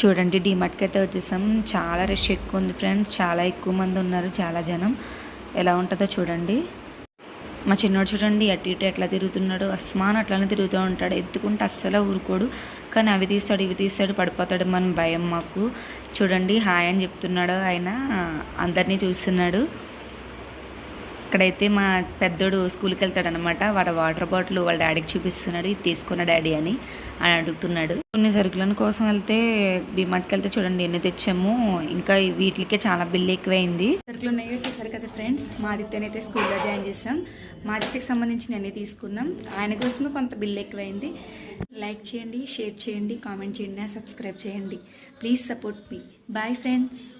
చూడండి డీమార్ట్కి అయితే వచ్చేసాం. చాలా రష్ ఎక్కువ ఉంది ఫ్రెండ్స్, చాలా ఎక్కువ మంది ఉన్నారు, చాలా జనం. ఎలా ఉంటుందో చూడండి. మా చిన్నోడు చూడండి అటు ఇటు ఎట్లా తిరుగుతున్నాడు, అస్మాన్ అట్లానే తిరుగుతూ ఉంటాడు, ఎత్తుకుంటే అస్సలు ఊరుకోడు. కానీ అవి తీస్తాడు ఇవి తీస్తాడు పడిపోతాడు మన భయం మాకు. చూడండి హాయ్ అని చెప్తున్నాడు ఆయన, అందరినీ చూస్తున్నాడు. ఇక్కడైతే మా పెద్దోడు స్కూల్కి వెళ్తాడనమాట, వాడు వాటర్ బాటిల్ వాళ్ళ డాడీకి చూపిస్తున్నాడు, ఇది తీసుకున్న డాడీ అని అడుగుతున్నాడు. కొన్ని సరుకులను కోసం వెళ్తే డిమార్ట్కి వెళ్తే చూడండి ఎన్ని తెచ్చాము, ఇంకా వీటికే చాలా బిల్లు ఎక్కువైంది. సరుకులు ఉన్నాయో చూసారు కదా ఫ్రెండ్స్. మా ఆదిత్యనైతే స్కూల్లో జాయిన్ చేసాం, మా ఆదిత్యకి సంబంధించిన అన్ని తీసుకున్నాం. ఆయన కోసమే కొంత బిల్లు ఎక్కువైంది. లైక్ చేయండి, షేర్ చేయండి, కామెంట్ చేయండి, సబ్స్క్రైబ్ చేయండి. Please support me. Bye friends.